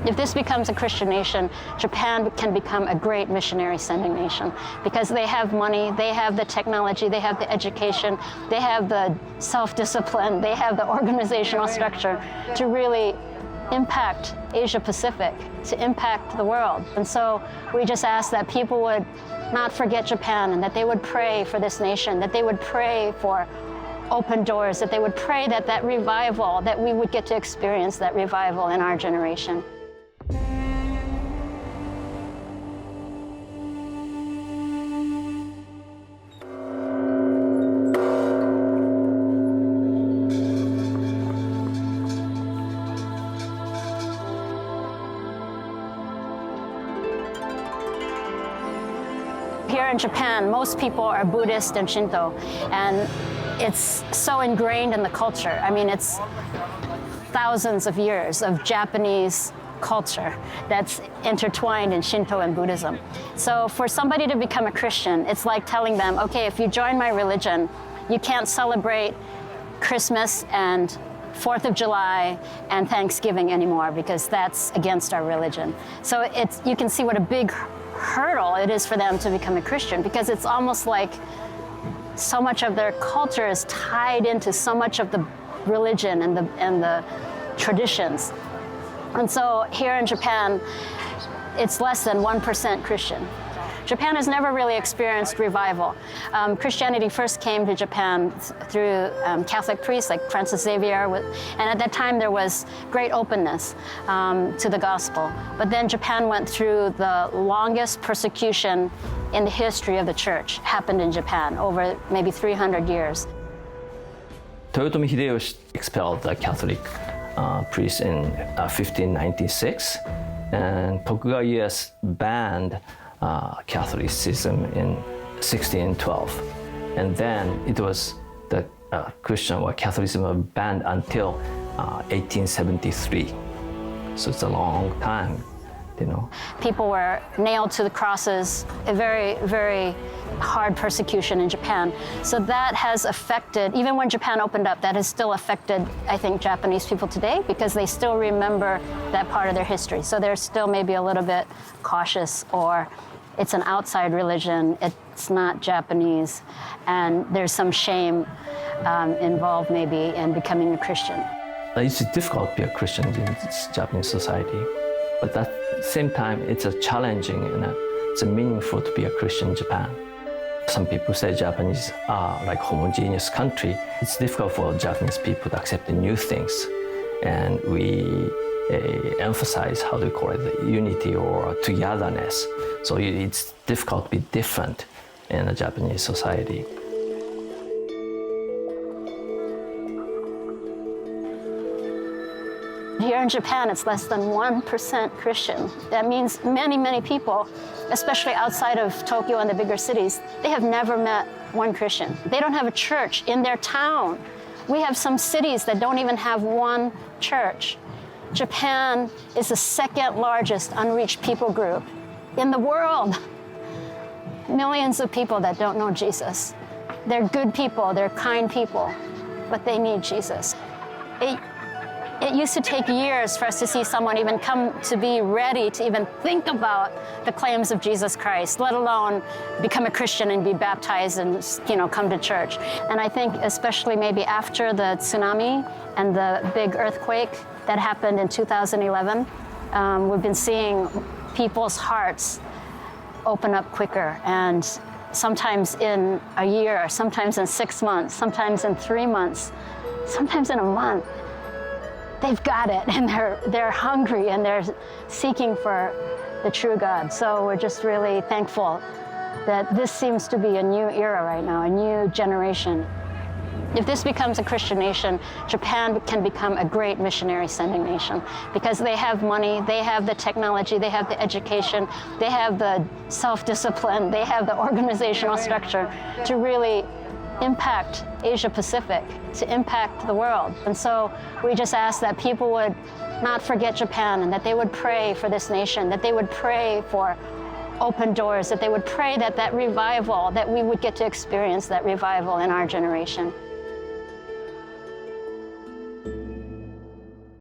If this becomes a Christian nation, Japan can become a great missionary sending nation because they have money, they have the technology, they have the education, they have the self-discipline, they have the organizational structure to really impact Asia Pacific, to impact the world. And so we just ask that people would not forget Japan and that they would pray for this nation, that they would pray for open doors, that they would pray that that revival, that we would get to experience that revival in our generation. Here in Japan, most people are Buddhist and Shinto, and it's so ingrained in the culture. I mean, it's thousands of years of Japanese culture that's intertwined in Shinto and Buddhism. So for somebody to become a Christian, it's like telling them, okay, if you join my religion, you can't celebrate Christmas and 4th of July and Thanksgiving anymore because that's against our religion. So you can see what a big hurdle it is for them to become a Christian, because it's almost like so much of their culture is tied into so much of the religion and the traditions. And so here in Japan, it's less than 1% Christian. Japan has never really experienced revival. Christianity first came to Japan through Catholic priests like Francis Xavier, and at that time there was great openness to the gospel. But then Japan went through the longest persecution in the history of the church, happened in Japan over maybe 300 years. Toyotomi Hideyoshi expelled the Catholic priests in 1596, and Tokugawa Ieyasu banned Catholicism in 1612, and then it was the Christian or Catholicism was banned until 1873. So it's a long time, you know. People were nailed to the crosses, a very, very hard persecution in Japan. So that has affected, even when Japan opened up, that has still affected, I think, Japanese people today because they still remember that part of their history. So they're still maybe a little bit cautious, or it's an outside religion, it's not Japanese, and there's some shame involved maybe in becoming a Christian. It's difficult to be a Christian in this Japanese society, but at the same time, it's a challenging and it's a meaningful to be a Christian in Japan. Some people say Japanese are like homogeneous country. It's difficult for Japanese people to accept the new things, and we emphasize, how do we call it, the unity or togetherness. So it's difficult to be different in a Japanese society. Here in Japan, it's less than 1% Christian. That means many, many people, especially outside of Tokyo and the bigger cities, they have never met one Christian. They don't have a church in their town. We have some cities that don't even have one church. Japan is the second largest unreached people group in the world. Millions of people that don't know Jesus. They're good people, they're kind people, but they need Jesus. It used to take years for us to see someone even come to be ready to even think about the claims of Jesus Christ, let alone become a Christian and be baptized and, come to church. And I think especially maybe after the tsunami and the big earthquake that happened in 2011, we've been seeing people's hearts open up quicker, and sometimes in a year, sometimes in 6 months, sometimes in 3 months, sometimes in a month. They've got it, and they're hungry, and they're seeking for the true God. So we're just really thankful that this seems to be a new era right now, a new generation. If this becomes a Christian nation, Japan can become a great missionary sending nation because they have money, they have the technology, they have the education, they have the self-discipline, they have the organizational structure to really impact Asia Pacific, to impact the world. And so we just ask that people would not forget Japan and that they would pray for this nation, that they would pray for open doors, that they would pray that that revival, that we would get to experience that revival in our generation.